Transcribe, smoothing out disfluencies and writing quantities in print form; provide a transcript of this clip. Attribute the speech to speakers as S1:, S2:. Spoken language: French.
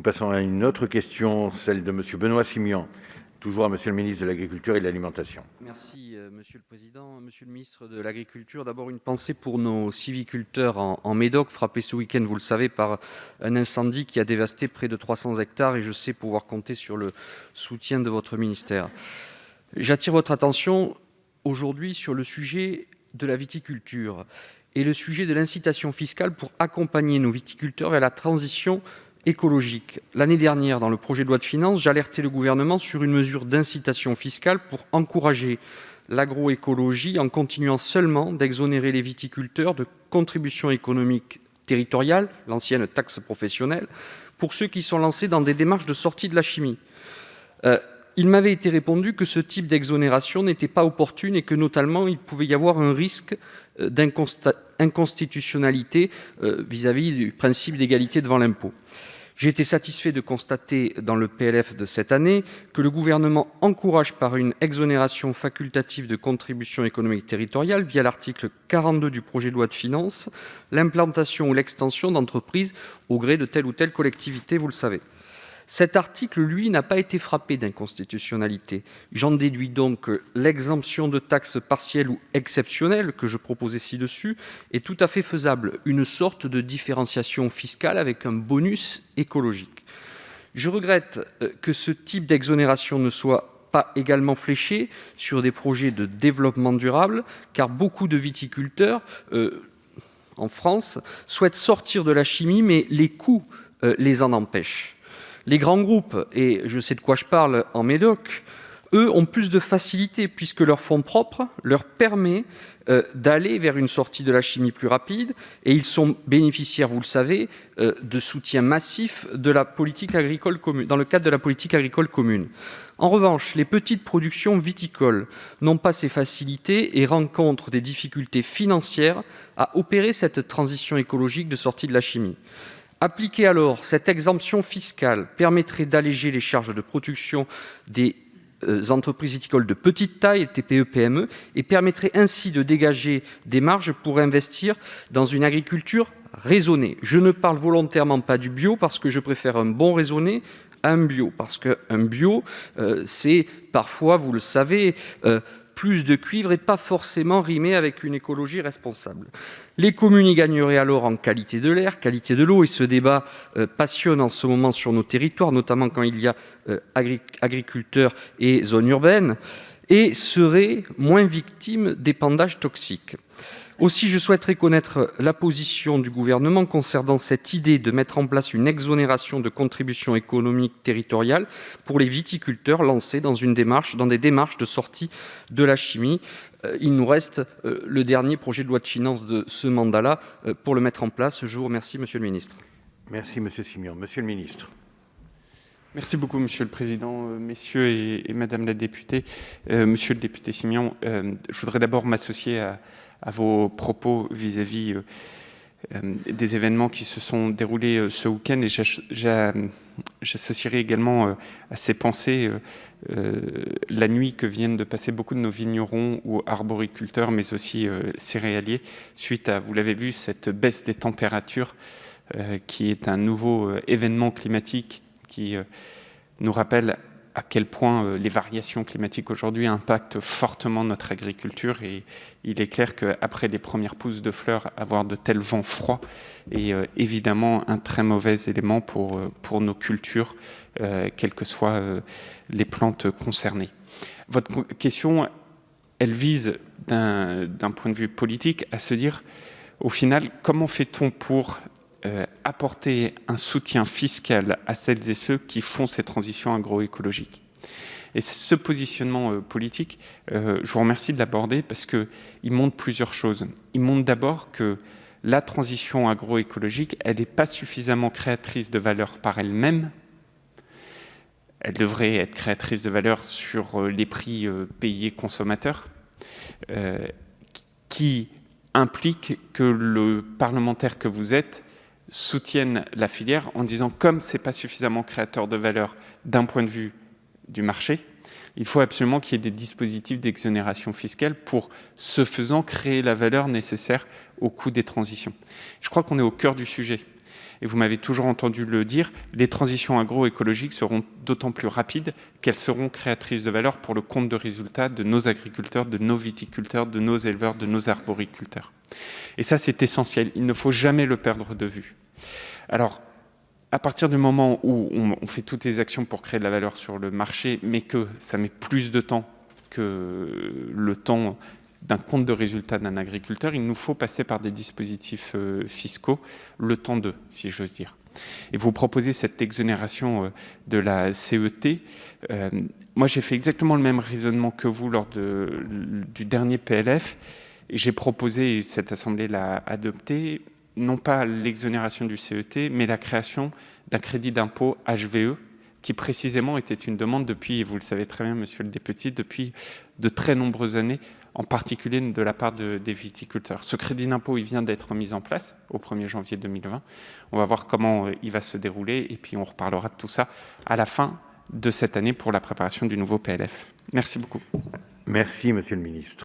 S1: passons à une autre question, celle de M. Benoît Simian, toujours à Monsieur le ministre de l'Agriculture et de l'Alimentation.
S2: Merci, Monsieur le Président. Monsieur le ministre de l'Agriculture, d'abord une pensée pour nos sylviculteurs en Médoc, frappés ce week-end, vous le savez, par un incendie qui a dévasté près de 300 hectares, et je sais pouvoir compter sur le soutien de votre ministère. J'attire votre attention aujourd'hui sur le sujet de la viticulture et le sujet de l'incitation fiscale pour accompagner nos viticulteurs et la transition écologique. L'année dernière, dans le projet de loi de finances, j'alertais le gouvernement sur une mesure d'incitation fiscale pour encourager l'agroécologie en continuant seulement d'exonérer les viticulteurs de contribution économique territoriale, l'ancienne taxe professionnelle, pour ceux qui sont lancés dans des démarches de sortie de la chimie. Il m'avait été répondu que ce type d'exonération n'était pas opportune et que notamment il pouvait y avoir un risque d'inconstitutionnalité vis-à-vis du principe d'égalité devant l'impôt. J'ai été satisfait de constater dans le PLF de cette année que le gouvernement encourage par une exonération facultative de contribution économique territoriale via l'article 42 du projet de loi de finances l'implantation ou l'extension d'entreprises au gré de telle ou telle collectivité, vous le savez. Cet article, lui, n'a pas été frappé d'inconstitutionnalité. J'en déduis donc que l'exemption de taxes partielle ou exceptionnelle que je proposais ci-dessus est tout à fait faisable, une sorte de différenciation fiscale avec un bonus écologique. Je regrette que ce type d'exonération ne soit pas également fléché sur des projets de développement durable, car beaucoup de viticulteurs en France souhaitent sortir de la chimie, mais les coûts les en empêchent. Les grands groupes, et je sais de quoi je parle en Médoc, eux ont plus de facilité puisque leur fonds propre leur permet d'aller vers une sortie de la chimie plus rapide et ils sont bénéficiaires, vous le savez, de soutien massif de la politique agricole commune, dans le cadre de la politique agricole commune. En revanche, les petites productions viticoles n'ont pas ces facilités et rencontrent des difficultés financières à opérer cette transition écologique de sortie de la chimie. Appliquer alors cette exemption fiscale permettrait d'alléger les charges de production des entreprises viticoles de petite taille, TPE-PME, et permettrait ainsi de dégager des marges pour investir dans une agriculture raisonnée. Je ne parle volontairement pas du bio parce que je préfère un bon raisonné à un bio, parce qu'un bio, c'est parfois, vous le savez, plus de cuivre et pas forcément rimé avec une écologie responsable. Les communes y gagneraient alors en qualité de l'air, qualité de l'eau, et ce débat passionne en ce moment sur nos territoires, notamment quand il y a agriculteurs et zones urbaines, et seraient moins victimes d'épandages toxiques. Aussi, je souhaiterais connaître la position du gouvernement concernant cette idée de mettre en place une exonération de contribution économique territoriale pour les viticulteurs lancés dans des démarches de sortie de la chimie. Il nous reste le dernier projet de loi de finances de ce mandat-là pour le mettre en place. Je vous remercie, Monsieur le ministre.
S1: Merci, Monsieur Simian. Monsieur le ministre.
S3: Merci beaucoup, Monsieur le Président, Messieurs et Madame la députée. Monsieur le député Simian, je voudrais d'abord m'associer à vos propos vis-à-vis des événements qui se sont déroulés ce week-end, et j'associerai également à ces pensées la nuit que viennent de passer beaucoup de nos vignerons ou arboriculteurs, mais aussi céréaliers, suite à, vous l'avez vu, cette baisse des températures qui est un nouveau événement climatique qui nous rappelle à quel point les variations climatiques aujourd'hui impactent fortement notre agriculture, et il est clair qu'après les premières pousses de fleurs, avoir de tels vents froids est évidemment un très mauvais élément pour nos cultures, quelles que soient les plantes concernées. Votre question, elle vise d'un point de vue politique à se dire, au final, comment fait-on pour apporter un soutien fiscal à celles et ceux qui font ces transitions agroécologiques. Et ce positionnement politique, je vous remercie de l'aborder parce qu'il montre plusieurs choses. Il montre d'abord que la transition agroécologique, elle n'est pas suffisamment créatrice de valeur par elle-même. Elle devrait être créatrice de valeur sur les prix payés consommateurs, qui implique que le parlementaire que vous êtes soutiennent la filière en disant, comme ce n'est pas suffisamment créateur de valeur d'un point de vue du marché, il faut absolument qu'il y ait des dispositifs d'exonération fiscale pour, ce faisant, créer la valeur nécessaire au coût des transitions. Je crois qu'on est au cœur du sujet. Et vous m'avez toujours entendu le dire, les transitions agroécologiques seront d'autant plus rapides qu'elles seront créatrices de valeur pour le compte de résultats de nos agriculteurs, de nos viticulteurs, de nos éleveurs, de nos arboriculteurs. Et ça, c'est essentiel. Il ne faut jamais le perdre de vue. Alors, à partir du moment où on fait toutes les actions pour créer de la valeur sur le marché, mais que ça met plus de temps que le temps d'un compte de résultat d'un agriculteur, il nous faut passer par des dispositifs fiscaux, le temps d'eux, si j'ose dire. Et vous proposez cette exonération de la CET. Moi, j'ai fait exactement le même raisonnement que vous lors du dernier PLF, et j'ai proposé, et cette Assemblée l'a adopté, non pas l'exonération du CET, mais la création d'un crédit d'impôt HVE, qui précisément était une demande depuis, et vous le savez très bien, monsieur le député, depuis de très nombreuses années, en particulier de la part des viticulteurs. Ce crédit d'impôt, il vient d'être mis en place au 1er janvier 2020. On va voir comment il va se dérouler, et puis on reparlera de tout ça à la fin de cette année pour la préparation du nouveau PLF. Merci beaucoup.
S1: Merci, monsieur le ministre.